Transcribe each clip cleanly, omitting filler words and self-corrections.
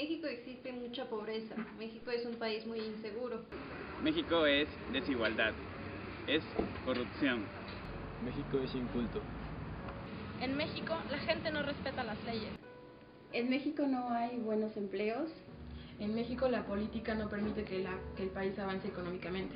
México existe mucha pobreza. México es un país muy inseguro. México es desigualdad, es corrupción. México es inculto. En México la gente no respeta las leyes. En México no hay buenos empleos. En México la política no permite que el país avance económicamente.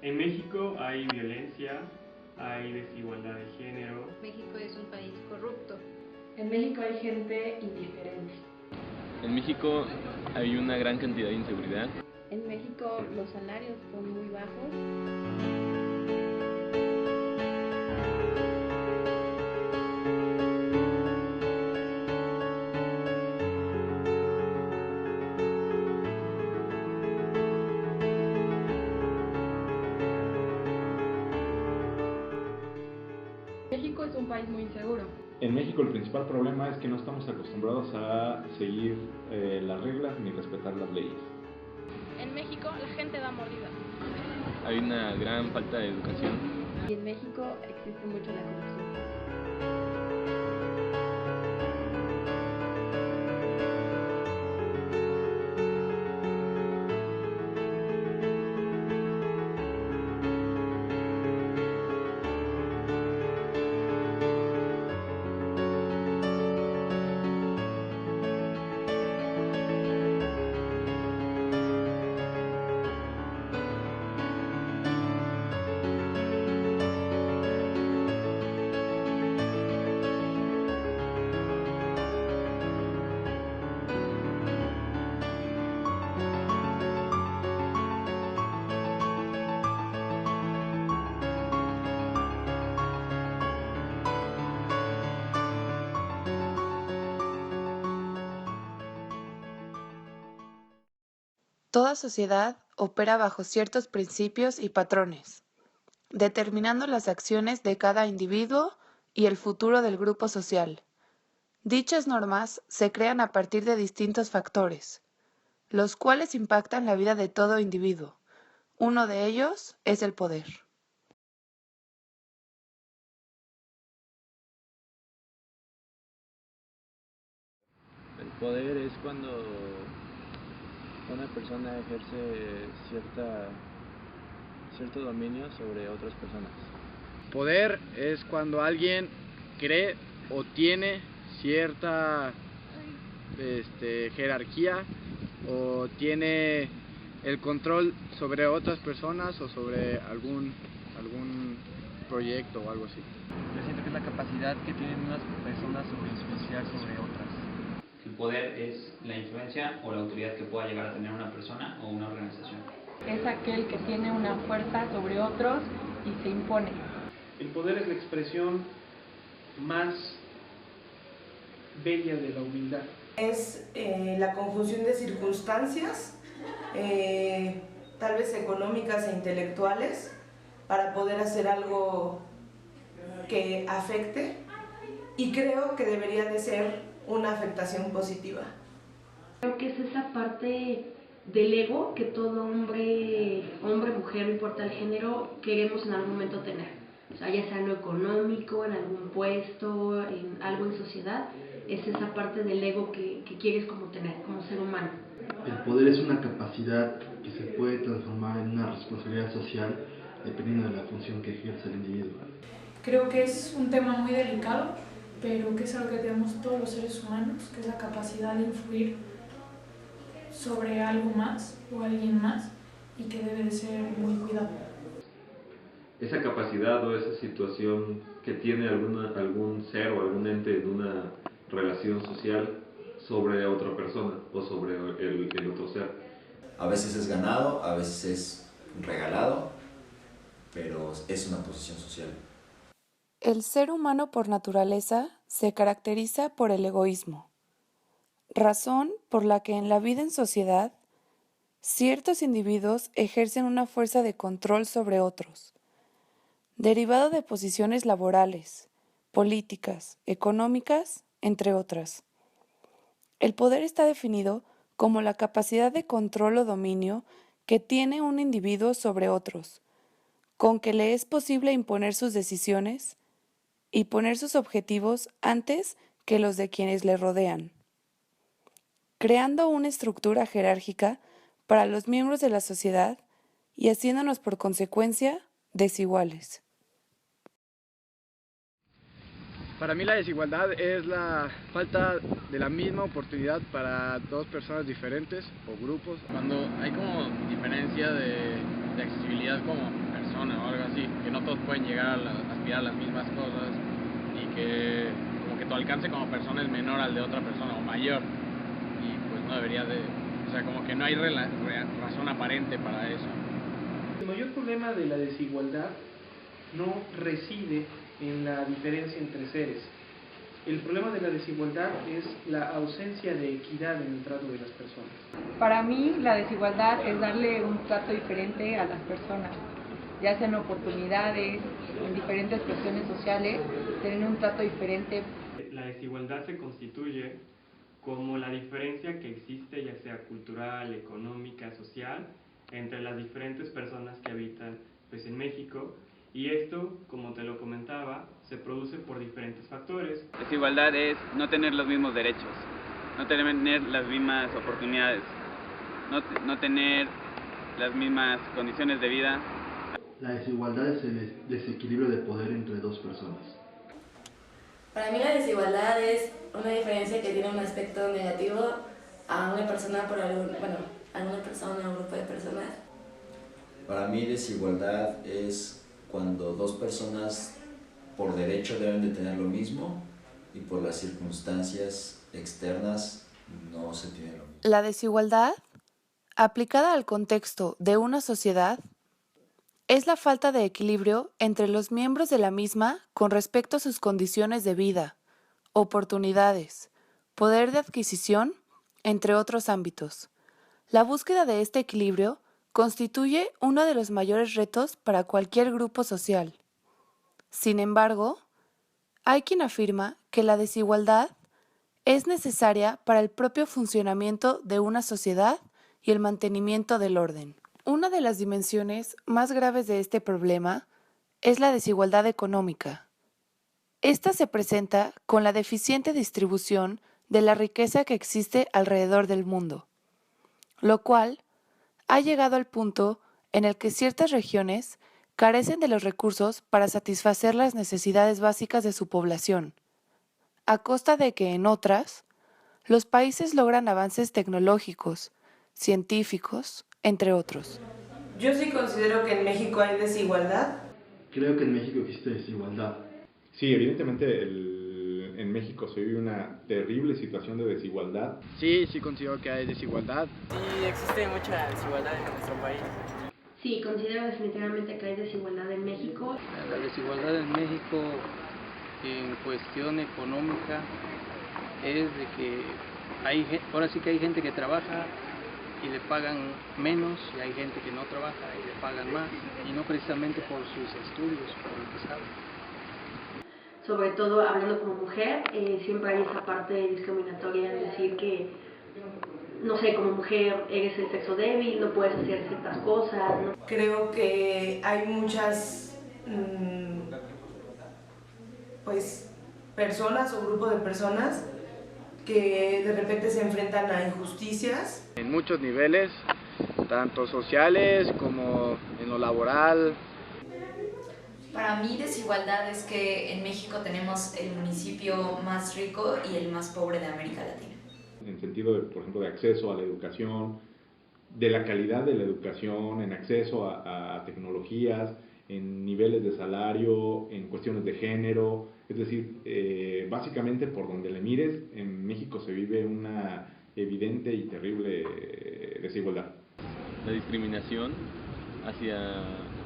En México hay violencia, hay desigualdad de género. México es un país corrupto. En México hay gente indiferente. En México hay una gran cantidad de inseguridad. En México los salarios son muy bajos. México es un país muy inseguro. En México el principal problema es que no estamos acostumbrados a seguir las reglas ni respetar las leyes. En México la gente da mordidas. Hay una gran falta de educación. Y en México existe mucho la corrupción. Toda sociedad opera bajo ciertos principios y patrones, determinando las acciones de cada individuo y el futuro del grupo social. Dichas normas se crean a partir de distintos factores, los cuales impactan la vida de todo individuo. Uno de ellos es el poder. El poder es cuando una persona ejerce cierto dominio sobre otras personas. Poder es cuando alguien cree o tiene cierta jerarquía o tiene el control sobre otras personas o sobre algún proyecto o algo así. Yo siento que es la capacidad que tienen unas personas sobre influenciar sobre otras. El poder es la influencia o la autoridad que pueda llegar a tener una persona o una organización. Es aquel que tiene una fuerza sobre otros y se impone. El poder es la expresión más bella de la humildad. Es la conjunción de circunstancias, tal vez económicas e intelectuales, para poder hacer algo que afecte, y creo que debería de ser una afectación positiva. Creo que es esa parte del ego que todo hombre, mujer, no importa el género, queremos en algún momento tener. O sea, ya sea en lo económico, en algún puesto, en algo en sociedad, es esa parte del ego que quieres como tener, como ser humano. El poder es una capacidad que se puede transformar en una responsabilidad social dependiendo de la función que ejerce el individuo. Creo que es un tema muy delicado, pero que es algo que tenemos todos los seres humanos, que es la capacidad de influir sobre algo más o alguien más y que debe de ser muy cuidado. Esa capacidad o esa situación que tiene algún ser o algún ente en una relación social sobre otra persona o sobre el otro ser. A veces es ganado, a veces es regalado, pero es una posición social. El ser humano por naturaleza se caracteriza por el egoísmo, razón por la que en la vida en sociedad ciertos individuos ejercen una fuerza de control sobre otros, derivado de posiciones laborales, políticas, económicas, entre otras. El poder está definido como la capacidad de control o dominio que tiene un individuo sobre otros, con que le es posible imponer sus decisiones y poner sus objetivos antes que los de quienes le rodean, creando una estructura jerárquica para los miembros de la sociedad y haciéndonos por consecuencia desiguales. Para mí la desigualdad es la falta de la misma oportunidad para dos personas diferentes o grupos. Cuando hay como diferencia de accesibilidad como persona o algo así, que no todos pueden llegar a aspirar a las mismas cosas y que como que tu alcance como persona es menor al de otra persona o mayor, y pues no debería de, o sea, como que no hay razón aparente para eso. El mayor problema de la desigualdad no reside en la diferencia entre seres. El problema de la desigualdad es la ausencia de equidad en el trato de las personas. Para mí, la desigualdad es darle un trato diferente a las personas, ya sean oportunidades, en diferentes cuestiones sociales, tener un trato diferente. La desigualdad se constituye como la diferencia que existe, ya sea cultural, económica, social, entre las diferentes personas que habitan pues, en México. Y esto, como te lo comentaba, se produce por diferentes factores. Desigualdad es no tener los mismos derechos, no tener las mismas oportunidades, no tener las mismas condiciones de vida. La desigualdad es el desequilibrio de poder entre dos personas. Para mí la desigualdad es una diferencia que tiene un aspecto negativo a una persona por alguna persona o grupo de personas. Para mí desigualdad es cuando dos personas por derecho deben de tener lo mismo y por las circunstancias externas no se tiene lo mismo. La desigualdad, aplicada al contexto de una sociedad, es la falta de equilibrio entre los miembros de la misma con respecto a sus condiciones de vida, oportunidades, poder de adquisición, entre otros ámbitos. La búsqueda de este equilibrio constituye uno de los mayores retos para cualquier grupo social. Sin embargo, hay quien afirma que la desigualdad es necesaria para el propio funcionamiento de una sociedad y el mantenimiento del orden. Una de las dimensiones más graves de este problema es la desigualdad económica. Esta se presenta con la deficiente distribución de la riqueza que existe alrededor del mundo, lo cual ha llegado al punto en el que ciertas regiones carecen de los recursos para satisfacer las necesidades básicas de su población, a costa de que en otras, los países logran avances tecnológicos, científicos, entre otros. Yo sí considero que en México hay desigualdad. Creo que en México existe desigualdad. Sí, evidentemente en México se vive una terrible situación de desigualdad. Sí considero que hay desigualdad. Sí, existe mucha desigualdad en nuestro país. Sí, considero definitivamente que hay desigualdad en México. La desigualdad en México en cuestión económica es de que ahora sí que hay gente que trabaja y le pagan menos y hay gente que no trabaja y le pagan más, y no precisamente por sus estudios, por lo que saben. Sobre todo hablando como mujer, siempre hay esa parte discriminatoria de decir que, no sé, como mujer eres el sexo débil, no puedes hacer ciertas cosas, ¿no? Creo que hay muchas personas o grupos de personas que de repente se enfrentan a injusticias. En muchos niveles, tanto sociales como en lo laboral. Para mí desigualdad es que en México tenemos el municipio más rico y el más pobre de América Latina. En sentido, por ejemplo, de acceso a la educación, de la calidad de la educación, en acceso a tecnologías, en niveles de salario, en cuestiones de género, es decir, básicamente por donde le mires, en México se vive una evidente y terrible desigualdad. La discriminación hacia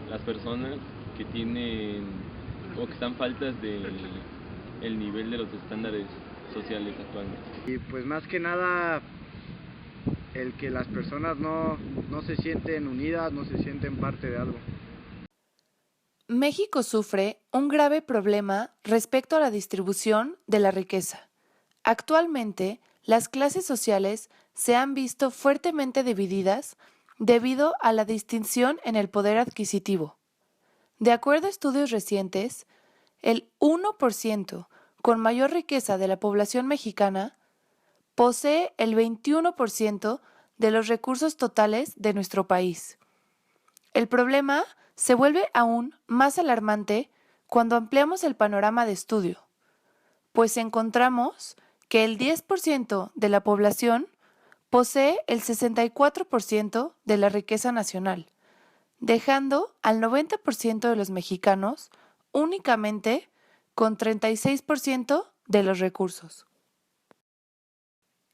las personas que tienen o que están faltas del nivel de los estándares sociales actualmente. Y pues más que nada el que las personas no se sienten unidas, no se sienten parte de algo. México sufre un grave problema respecto a la distribución de la riqueza. Actualmente, las clases sociales se han visto fuertemente divididas debido a la distinción en el poder adquisitivo. De acuerdo a estudios recientes, el 1% con mayor riqueza de la población mexicana posee el 21% de los recursos totales de nuestro país. El problema se vuelve aún más alarmante cuando ampliamos el panorama de estudio, pues encontramos que el 10% de la población posee el 64% de la riqueza nacional, dejando al 90% de los mexicanos únicamente con 36% de los recursos.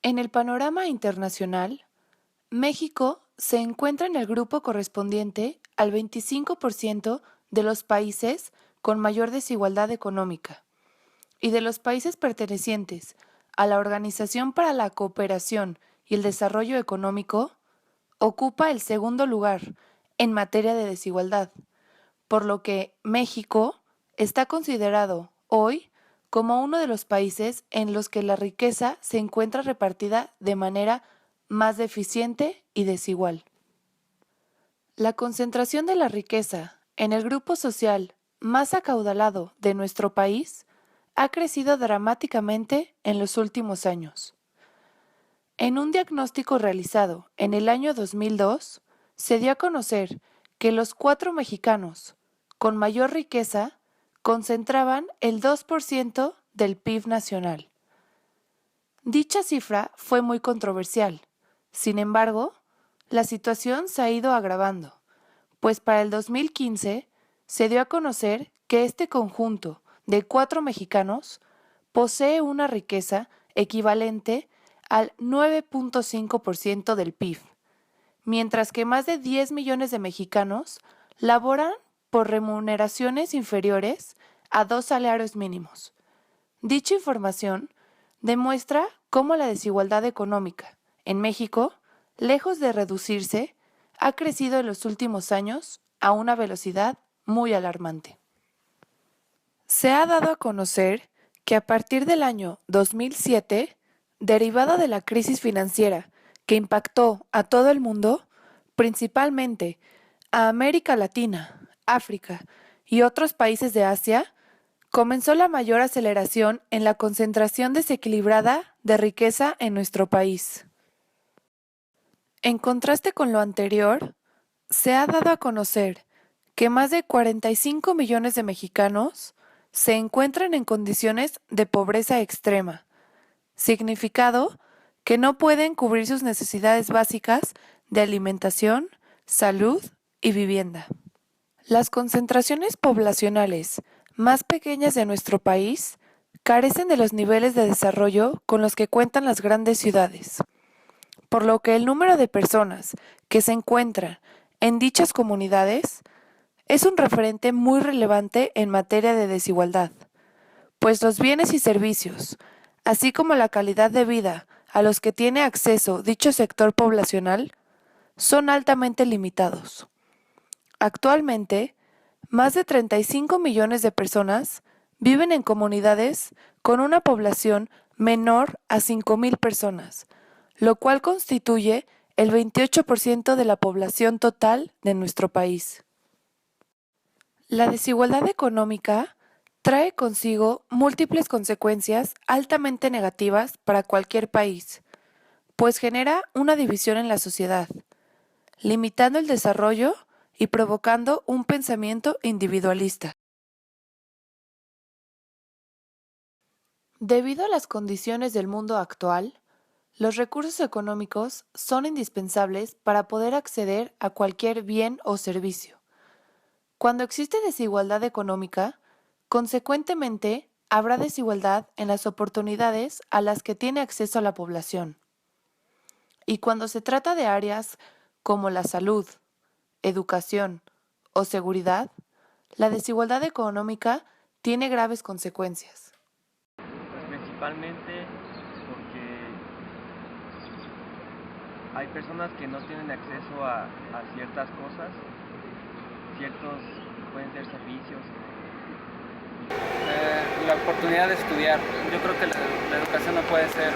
En el panorama internacional, México se encuentra en el grupo correspondiente al 25% de los países con mayor desigualdad económica y de los países pertenecientes a la Organización para la Cooperación y el Desarrollo Económico, ocupa el segundo lugar en materia de desigualdad, por lo que México está considerado hoy como uno de los países en los que la riqueza se encuentra repartida de manera más deficiente y desigual. La concentración de la riqueza en el grupo social más acaudalado de nuestro país ha crecido dramáticamente en los últimos años. En un diagnóstico realizado en el año 2002, se dio a conocer que los 4 mexicanos con mayor riqueza concentraban el 2% del PIB nacional. Dicha cifra fue muy controversial. Sin embargo, la situación se ha ido agravando, pues para el 2015 se dio a conocer que este conjunto de 4 mexicanos posee una riqueza equivalente al 9.5% del PIB, mientras que más de 10 millones de mexicanos laboran por remuneraciones inferiores a 2 salarios mínimos. Dicha información demuestra cómo la desigualdad económica en México, lejos de reducirse, ha crecido en los últimos años a una velocidad muy alarmante. Se ha dado a conocer que a partir del año 2007, derivada de la crisis financiera que impactó a todo el mundo, principalmente a América Latina, África y otros países de Asia, comenzó la mayor aceleración en la concentración desequilibrada de riqueza en nuestro país. En contraste con lo anterior, se ha dado a conocer que más de 45 millones de mexicanos se encuentran en condiciones de pobreza extrema, significado que no pueden cubrir sus necesidades básicas de alimentación, salud y vivienda. Las concentraciones poblacionales más pequeñas de nuestro país carecen de los niveles de desarrollo con los que cuentan las grandes ciudades, por lo que el número de personas que se encuentran en dichas comunidades es un referente muy relevante en materia de desigualdad, pues los bienes y servicios, así como la calidad de vida a los que tiene acceso dicho sector poblacional, son altamente limitados. Actualmente, más de 35 millones de personas viven en comunidades con una población menor a 5,000 personas, lo cual constituye el 28% de la población total de nuestro país. La desigualdad económica trae consigo múltiples consecuencias altamente negativas para cualquier país, pues genera una división en la sociedad, limitando el desarrollo y provocando un pensamiento individualista. Debido a las condiciones del mundo actual, los recursos económicos son indispensables para poder acceder a cualquier bien o servicio. Cuando existe desigualdad económica, consecuentemente, habrá desigualdad en las oportunidades a las que tiene acceso la población. Y cuando se trata de áreas como la salud, educación o seguridad, la desigualdad económica tiene graves consecuencias. Pues principalmente porque hay personas que no tienen acceso a ciertas cosas, pueden ser servicios. La oportunidad de estudiar. Yo creo que la educación no puede ser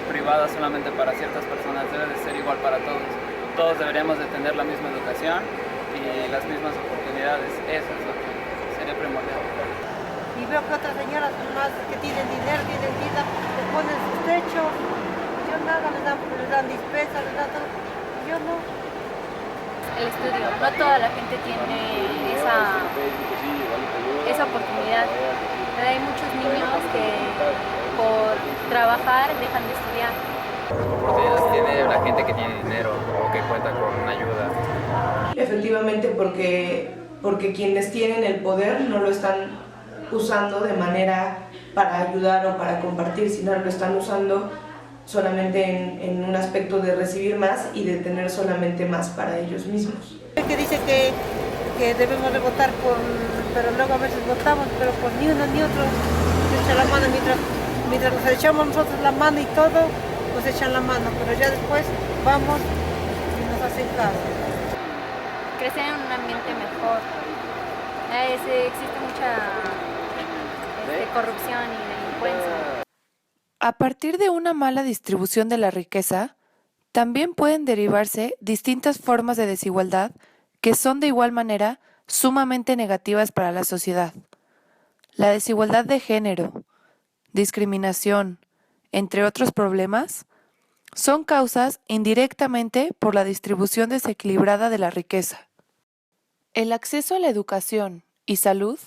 privada solamente para ciertas personas, debe de ser igual para todos. Todos deberíamos de tener la misma educación y las mismas oportunidades. Eso es lo que sería primordial. Y veo que otras señoras más que tienen dinero, tienen vida, les ponen sus techos, yo nada, les dan dispensa, les dan todo, yo no. El estudio, no toda la gente tiene esa oportunidad. Pero hay muchos niños que por trabajar dejan de estudiar. Oportunidades tiene la gente que tiene dinero o que cuenta con ayuda. Efectivamente, porque quienes tienen el poder no lo están usando de manera para ayudar o para compartir, sino lo están usando solamente en un aspecto de recibir más y de tener solamente más para ellos mismos. Que dice que debemos de votar pero luego a veces votamos, pero por ni uno ni otro nos echan la mano, mientras nos echamos nosotros la mano y todo, nos echan la mano, pero ya después vamos y nos hacen caso. Crecer en un ambiente mejor. Existe mucha corrupción y delincuencia. A partir de una mala distribución de la riqueza, también pueden derivarse distintas formas de desigualdad que son de igual manera sumamente negativas para la sociedad. La desigualdad de género, discriminación, entre otros problemas, son causas indirectamente por la distribución desequilibrada de la riqueza. El acceso a la educación y salud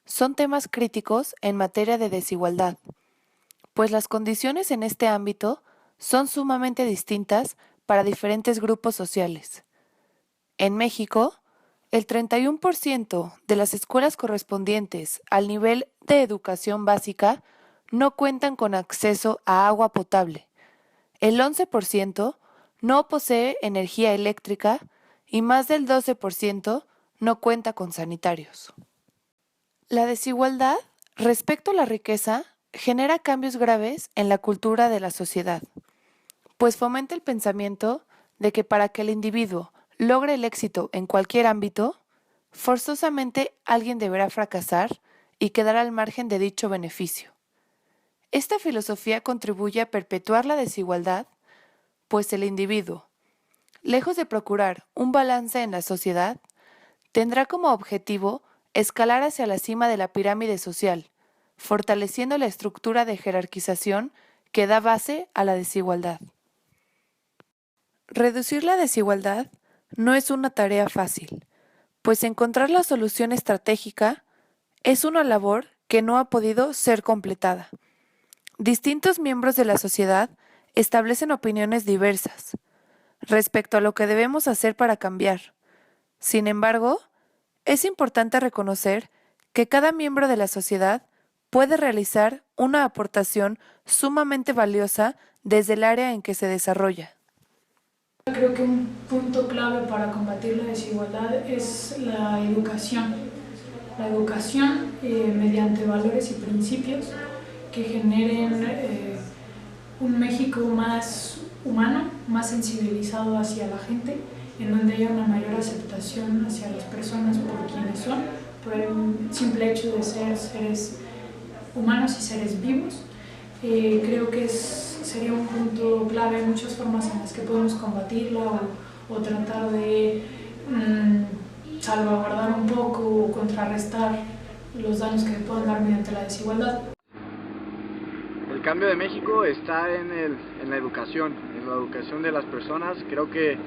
son temas críticos en materia de desigualdad, pues las condiciones en este ámbito son sumamente distintas para diferentes grupos sociales. En México, el 31% de las escuelas correspondientes al nivel de educación básica no cuentan con acceso a agua potable. El 11% no posee energía eléctrica y más del 12% no cuenta con sanitarios. La desigualdad respecto a la riqueza genera cambios graves en la cultura de la sociedad, pues fomenta el pensamiento de que para que el individuo logre el éxito en cualquier ámbito, forzosamente alguien deberá fracasar y quedar al margen de dicho beneficio. Esta filosofía contribuye a perpetuar la desigualdad, pues el individuo, lejos de procurar un balance en la sociedad, tendrá como objetivo escalar hacia la cima de la pirámide social, fortaleciendo la estructura de jerarquización que da base a la desigualdad. Reducir la desigualdad no es una tarea fácil, pues encontrar la solución estratégica es una labor que no ha podido ser completada. Distintos miembros de la sociedad establecen opiniones diversas respecto a lo que debemos hacer para cambiar. Sin embargo, es importante reconocer que cada miembro de la sociedad puede realizar una aportación sumamente valiosa desde el área en que se desarrolla. Creo que un punto clave para combatir la desigualdad es la educación. La educación mediante valores y principios que generen un México más humano, más sensibilizado hacia la gente, en donde haya una mayor aceptación hacia las personas por quienes son, por el simple hecho de ser seres humanos y seres vivos. Creo que sería un punto clave. Hay muchas formas en las que podemos combatirlo o tratar de salvaguardar un poco o contrarrestar los daños que pueden dar mediante la desigualdad. El cambio de México está en la educación de las personas. Creo que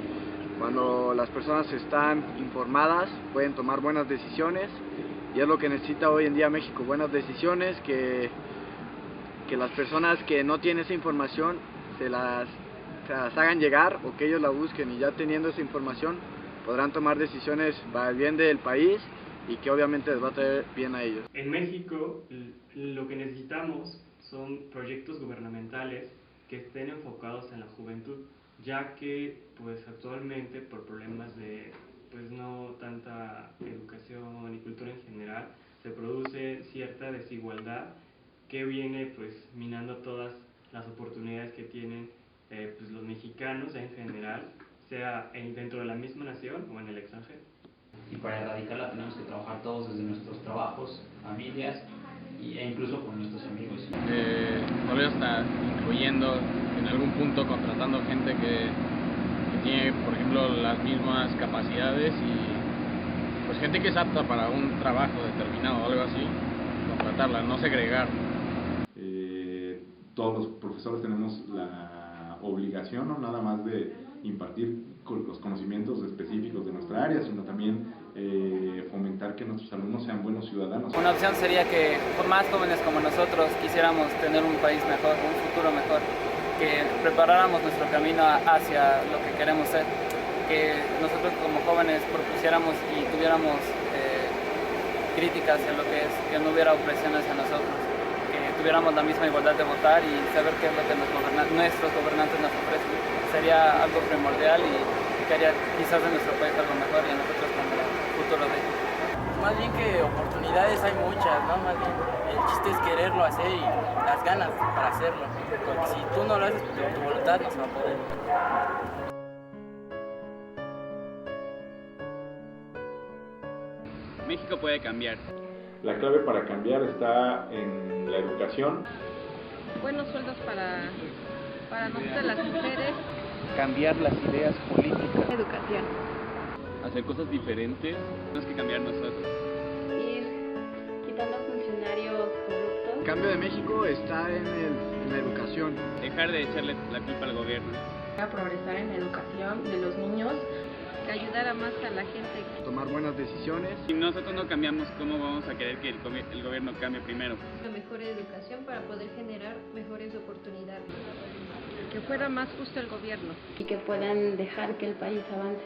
cuando las personas están informadas pueden tomar buenas decisiones y es lo que necesita hoy en día México, buenas decisiones, que las personas que no tienen esa información se las hagan llegar o que ellos la busquen, y ya teniendo esa información podrán tomar decisiones para el bien del país y que obviamente les va a traer bien a ellos. En México lo que necesitamos son proyectos gubernamentales que estén enfocados en la juventud, ya que pues actualmente por problemas de pues no tanta educación y cultura en general se produce cierta desigualdad que viene pues minando todas las oportunidades que tienen pues los mexicanos en general, sea dentro de la misma nación o en el extranjero. Y para erradicarla tenemos que trabajar todos desde nuestros trabajos, familias e incluso con nuestros amigos. Tal vez hasta incluyendo en algún punto contratando gente que tiene, por ejemplo, las mismas capacidades y pues gente que es apta para un trabajo determinado o algo así, contratarla, no segregar. Todos los profesores tenemos la obligación no nada más de impartir los conocimientos específicos de nuestra área, sino también fomentar que nuestros alumnos sean buenos ciudadanos. Una opción sería que más jóvenes como nosotros quisiéramos tener un país mejor, un futuro mejor, que preparáramos nuestro camino hacia lo que queremos ser, que nosotros como jóvenes propusiéramos y tuviéramos críticas en lo que es, que no hubiera opresión hacia nosotros, que tuviéramos la misma igualdad de votar y saber qué es lo que nuestros gobernantes nos ofrecen. Sería algo primordial y que haría quizás de nuestro país algo mejor y a nosotros como futuro de ello. Más bien que oportunidades hay muchas, ¿no? Más bien el chiste es quererlo hacer y las ganas para hacerlo, porque si tú no lo haces por tu voluntad no se va a poder. México puede cambiar. La clave para cambiar está en la educación. Buenos sueldos para nosotras las mujeres. Cambiar las ideas políticas. Educación. Hacer cosas diferentes, tenemos que cambiar nosotros. Ir quitando funcionarios corruptos. El cambio de México está en la educación. Dejar de echarle la culpa al gobierno. A progresar en la educación de los niños. Que ayudara más a la gente. Tomar buenas decisiones. Si nosotros no cambiamos, ¿cómo vamos a querer que el gobierno cambie primero? Una mejor educación para poder generar mejores oportunidades. Que fuera más justo el gobierno. Y que puedan dejar que el país avance.